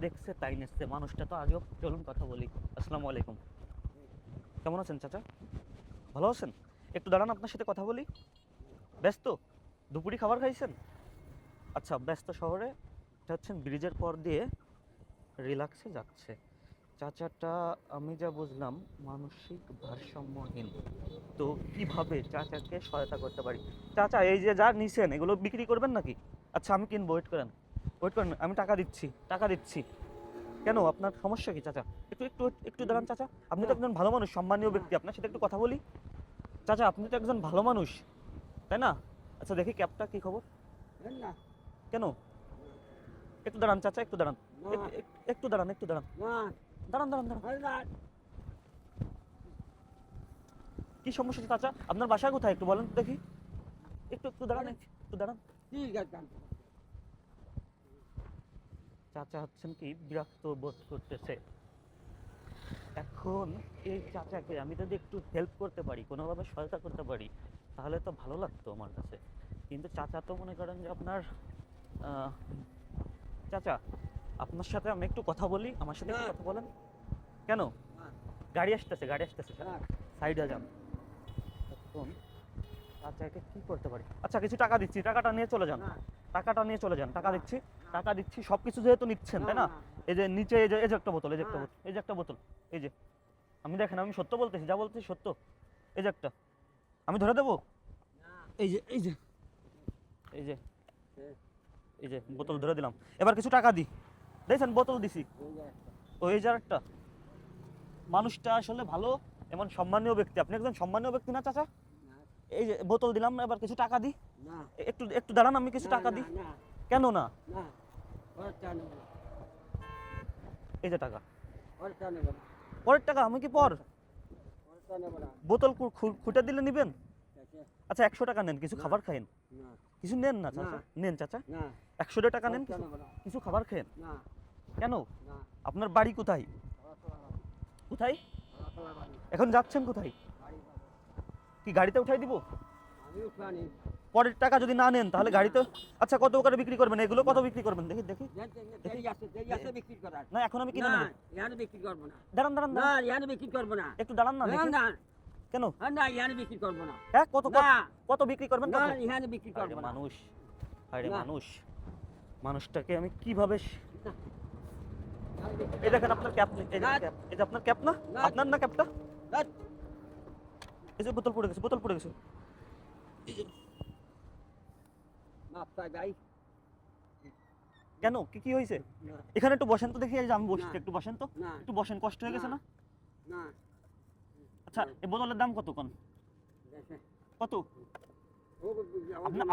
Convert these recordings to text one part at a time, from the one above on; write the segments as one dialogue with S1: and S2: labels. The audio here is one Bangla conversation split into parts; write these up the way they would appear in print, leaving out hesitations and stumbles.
S1: দেখছে তাই নিচ্ছে, মানুষটা তো আজও। চলুন কথা বলি। আসসালামু আলাইকুম। কেমন আছেন চাচা? ভালো আছেন? একটু দাঁড়ান, আপনার সাথে কথা বলি। ব্যস্ত? দুপুরি খাবার খাইছেন? আচ্ছা, ব্যস্ত শহরে এটা হচ্ছেন ব্রিজের পর দিয়ে রিল্যাক্সে যাচ্ছে। চাচাটা আমি যা বুঝলাম মানসিক ভারসাম্যহীন। তো কিভাবে চাচাকে সহায়তা করতে পারি? চাচা, এই যে যা নিছেন এগুলো বিক্রি করবেন নাকি? আচ্ছা, আমি কিনবো, ওয়েট করেন। ওয়েট করেন, আমি টাকা দিচ্ছি, টাকা দিচ্ছি। কেন, আপনার সমস্যা কি চাচা? একটু একটু একটু দাঁড়ান চাচা, আপনি তো একজন ভালো মানুষ, সম্মানীয় ব্যক্তি, আপনার সাথে একটু কথা বলি। চাচা, আপনি তো একজন ভালো মানুষ, তাই না? আচ্ছা, দেখি ক্যাবটা কি খবর। কেন? একটু দাঁড়ান চাচা, একটু দাঁড়ান। একটু দাঁড়ান, একটু দাঁড়ান। দাঁড়ান দাঁড়ান দাঁড়ান। কি সমস্যা চাচা? আপনার বাসা কোথায় একটু বলেন তো দেখি। একটু একটু দাঁড়ান, একটু দাঁড়ান। চাচা হচ্ছেন কি বিরক্ত বোধ করতেছে। এখন এই চাচাকে আমি যদি একটু হেল্প করতে পারি, কোনোভাবে সহায়তা করতে পারি, তাহলে তো ভালো লাগতো আমার কাছে। কিন্তু চাচা তো মনে করেন যে আপনার চাচা, আপনার সাথে আমি একটু কথা বলি, আমার সাথে একটু কথা বলেন। কেন? গাড়ি আসতেছে, গাড়ি আসতেছে, সাইডে যান। এখন চাচাকে কি করতে পারি? আচ্ছা, কিছু টাকা দিচ্ছি, টাকাটা নিয়ে চলে যান। টাকাটা নিয়ে চলে যান, টাকা দিচ্ছি, টাকা দিচ্ছি। সব কিছু যেহেতু নিচ্ছেন, তাই না? এই যে নিচে, এই যে একটা বোতল, এই যে একটা বোতল, এই যে একটা বোতল, এই যে। আমি দেখেন, আমি সত্য বলতেছি, যা বলতেছি সত্য। এই যে একটা, আমি ধরে দেবো। এই যে, এই যে, এই যে, এই যে বোতল ধরে দিলাম। এবার কিছু টাকা দিই। দেখছেন, বোতল দিছি। ওই যে একটা মানুষটা আসলে ভালো, এমন সম্মানীয় ব্যক্তি। আপনি একজন সম্মানীয় ব্যক্তি না চাচা? এই যে বোতল দিলাম, এবার কিছু টাকা দিই। একটু একটু দাঁড়ান, আমি কিছু টাকা দিই। কেন না? এই যে টাকা, পরের টাকা। আমি কি পর বোতল খুঁটে দিলে নিবেন? আচ্ছা, 100 টাকা নেন, কিছু খাবার খাইন। কিছু নেন না চাচা, নেন চাচা, 100 টাকা নেন, কিছু খাবার খেন। কেন? আপনার বাড়ি কোথায়? কোথায়? এখন যাচ্ছেন কোথায়? কি গাড়িতে উঠাই দিব? পরের টাকা যদি না নেন তাহলে গাড়িতে। আচ্ছা, কত করে বিক্রি করবেন এগুলো? কত বিক্রি করবেন দেখি দেখি। না, এখন আমি কিনে নেব। দাঁড়ান দাঁড়ান দাঁড়ান, একটু দাঁড়ান না দেখি। কেন? হ্যাঁ, কত কত বিক্রি করবেন? আরে মানুষ, আরে মানুষ, মানুষটাকে আমি কিভাবে এই দেখেন আপনার ক্যাপ নেই, এই যে ক্যাপ, এই যে আপনার ক্যাপ না, আপনার না ক্যাপটা। এই যে বোতল পড়ে গেছে, বোতল পড়ে গেছে। কেন, কি কি হয়েছে? এখানে একটু বসেন তো দেখি, এই যে আমি বসছি, একটু বসেন তো, একটু বসেন, কষ্ট হয়ে গেছে না? আচ্ছা, এই বোতলের দাম কত কোন? কত?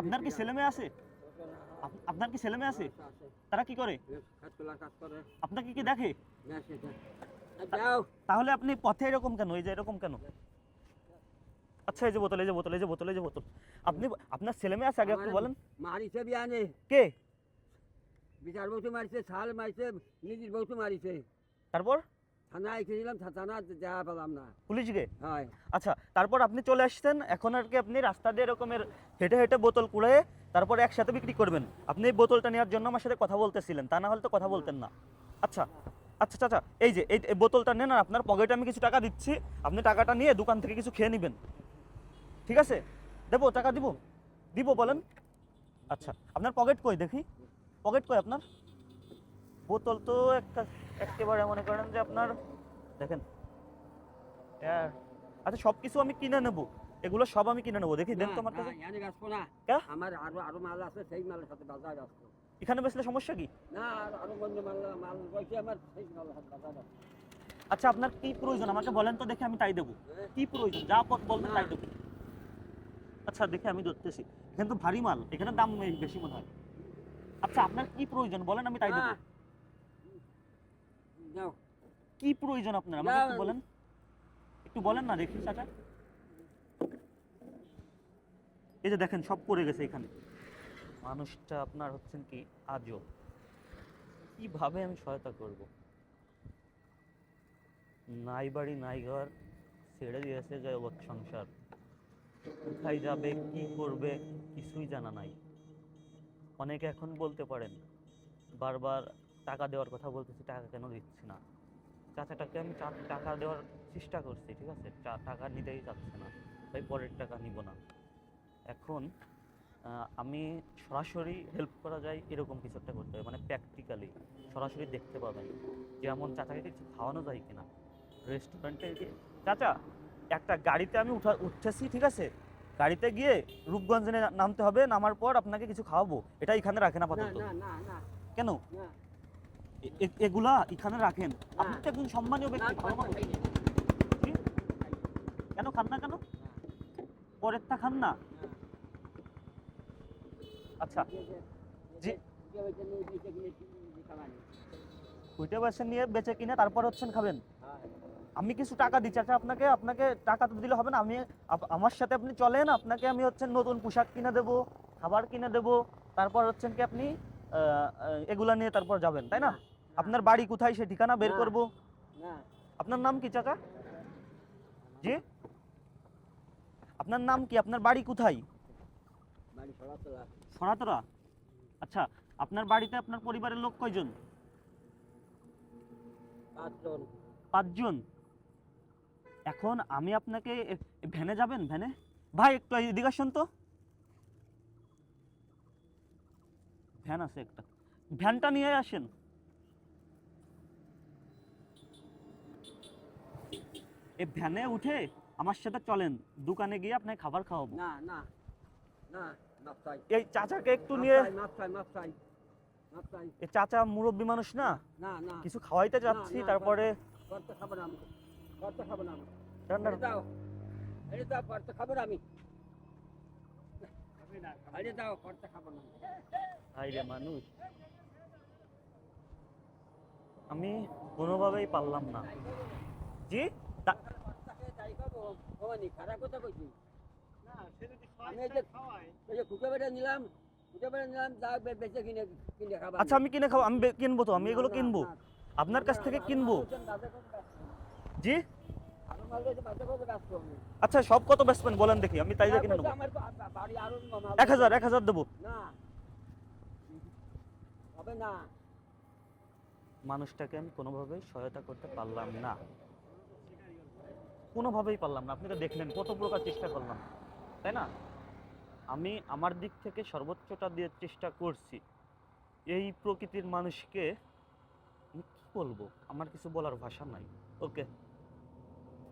S1: আপনার কি ছেলে মেয়ে আছে? আপনার কি ছেলে মেয়ে আছে? তারা কি করে? আপনাকে কি দেখে? তাহলে আপনি পথে এরকম কেন, এই যে এরকম কেন? আচ্ছা, এই যে বোতল, এই যে বোতল, এই যে বোতল, এই যে বোতল। আপনি, আপনার ছেলে মেয়ে আছে আগে একটু বলেন।
S2: মারিছে বিয়ানে,
S1: কে?
S2: বিচার বউকে মারিছে, শাল মারিছে, নিজের বউকে মারিছে।
S1: তারপর
S2: থানা এসেছিলাম, থানা যা পেলাম না।
S1: পুলিশকে?
S2: হয়।
S1: আচ্ছা, তারপর আপনি চলে আসছেন, এখন আর কি আপনি রাস্তা দিয়ে এরকমের হেঁটে হেঁটে বোতল কুড়িয়ে তারপরে একসাথে বিক্রি করবেন। আপনি এই বোতলটা নেওয়ার জন্য আমার সাথে কথা বলতেছিলেন, তা না হলে তো কথা বলতেন না। আচ্ছা, আচ্ছা চাচা, এই যে এই বোতলটা নেন, আর আপনার পকেটে আমি কিছু টাকা দিচ্ছি, আপনি টাকাটা নিয়ে দোকান থেকে কিছু খেয়ে নেবেন। ঠিক আছে? দেবো টাকা, দিব? দিব বলেন। আচ্ছা, আপনার পকেট কই দেখি, পকেট কই আপনার? বোতল তো একটা একেবারে মনে করেন যে আপনার, দেখেন। আচ্ছা, সব কিছু আমি কিনে নেব, এগুলো সব আমি কিনে নেবো। দেখি দেন তো আমার কাছে।
S2: আমার আরো আরো মাল আছে, সেই মালের সাথে বাজার আসতো।
S1: এখানে বেচলে সমস্যা কি?
S2: না, আরো বন্ধ মাল মাল রয়েছে আমার, সেই মালের সাথে বাজার আসতো।
S1: আচ্ছা, আপনার কি প্রয়োজন আমাকে বলেন তো দেখি, আমি তাই দেবো। কি প্রয়োজন, যা পথ বলবেন তাই দেবো। আচ্ছা, দেখে আমি ধরতেছি, এখানে তো ভারী মাল, এখানে দাম বেশি মনে হয়। আচ্ছা, আপনার কি প্রয়োজন বলেন, আমি তাই দেবো। কি প্রয়োজন আপনার আমাকে একটু বলেন, একটু বলেন না দেখি চাচা। এই যে দেখেন, সব পড়ে গেছে এখানে। মানুষটা আপনার হচ্ছেন কি আজব, কিভাবে আমি সহায়তা করব? নাই বাড়ি নাই ঘর, ছেড়ে দিয়েছে জগৎ সংসার। কোথায় যাবে, কি করবে, কিছুই জানা নাই। অনেকে এখন বলতে পারেন বারবার টাকা দেওয়ার কথা বলতেছি, টাকা কেন দিচ্ছি না? চাচাটাকে আমি টাকা দেওয়ার চেষ্টা করছি, ঠিক আছে, টাকা নিতেই চাচ্ছে না। ভাই পরের টাকা নিব না। এখন আমি সরাসরি হেল্প করা যায় এরকম কিছু একটা করতে হবে, মানে প্র্যাকটিক্যালি সরাসরি দেখতে পাবেন। যেমন চাচাকে কিছু খাওয়ানো যায় কিনা রেস্টুরেন্টে গিয়ে। চাচা, একটা গাড়িতে আমি উঠতেছি, ঠিক আছে, গাড়িতে গিয়ে রূপগঞ্জে নামতে হবে, নামার পর আপনাকে কিছু খাওয়াবো, এটা এখানে রাখেন
S2: না
S1: আপাতত।
S2: না না না
S1: কেন?
S2: না
S1: এগুলা এখানে রাখেন,
S2: না।
S1: আপনি তো একজন সম্মানীয়
S2: না
S1: ব্যক্তি, ভালো মানুষ।
S2: খাই না।
S1: কি? কেন খান না কেন? পরেরটা খান না? আচ্ছা, জি, ওইটা বাসে নিয়ে বেচে কিনে তারপর হচ্ছেন খাবেন। আমি কিছু টাকা দিচ্ছি, আচ্ছা আপনাকে আপনাকে টাকা তো দিলে হবে না। আমি আমার সাথে আপনি চলেন, আপনাকে আমি হচ্ছেন নতুন পোশাক কিনে দেবো, খাবার কিনে দেবো, তারপর হচ্ছেন কি আপনি এগুলা নিয়ে তারপর যাবেন, তাই না? আপনার বাড়ি কোথায় সে ঠিকানা বের করব। আপনার নাম কি চাচা? জি, আপনার নাম কি? আপনার বাড়ি কোথায়? সরাতরা। আচ্ছা, আপনার বাড়িতে আপনার পরিবারের লোক কয়জন?
S2: 5 জন।
S1: 5 জন। এখন আমি আপনাকে ভ্যানে যাবেন? ভ্যানে? ভাই একটু এদিকে আসুন তো। ভ্যান আছে একটা, ভ্যানটা নিয়ে আসেন। এই ভ্যানে উঠে আমার সাথে চলেন, দোকানে গিয়ে আপনাকে খাবার খাওয়াবো।
S2: না না না, মাপ চাই।
S1: এই চাচাকে একটু
S2: মাপ
S1: নিয়ে,
S2: চাই, মাপ চাই, মাপ চাই, মাপ চাই।
S1: এই চাচা মুরব্বী মানুষ না,
S2: না না
S1: কিছু খাওয়াইতে
S2: না,
S1: যাচ্ছি,
S2: না,
S1: তারপরে
S2: করতে খাবো না আমি, করতে খাবো না আমি।
S1: রান্নার
S2: এটা দাও, এটা দাও, করতে খাবো না আমি। এটা দাও, করতে খাবো না।
S1: আইরে মানুষ, আমি কোনোভাবেই পারলাম না। জি,
S2: তাই খাবো, খাওয়ানি, খারাপ কথা কইছি। আমি এই যে খুঁজে বেড়ে নিলাম, যা বেঁচে কিনে কিনে খাবো।
S1: আচ্ছা আমি কিনে খাবো, আমি কিনবো তো, আমি এগুলো কিনবো, আপনার কাছ থেকে কিনবো। জি, আচ্ছা সব কত বেচবেন বলেন দেখি, আমি তাই কিনে নেবো। 1000 দেবো।
S2: না হবে না।
S1: মানুষটাকে আমি কোনোভাবেই সহায়তা করতে পারলাম না, কোনোভাবেই পারলাম না। আপনি তো দেখলেন কত প্রকার চেষ্টা করলাম, তাই না? আমি আমার দিক থেকে সর্বোচ্চটা দিয়ে চেষ্টা করছি। এই প্রকৃতির মানুষকে আমি কি বলবো, আমার কিছু বলার ভাষা নাই। ওকে।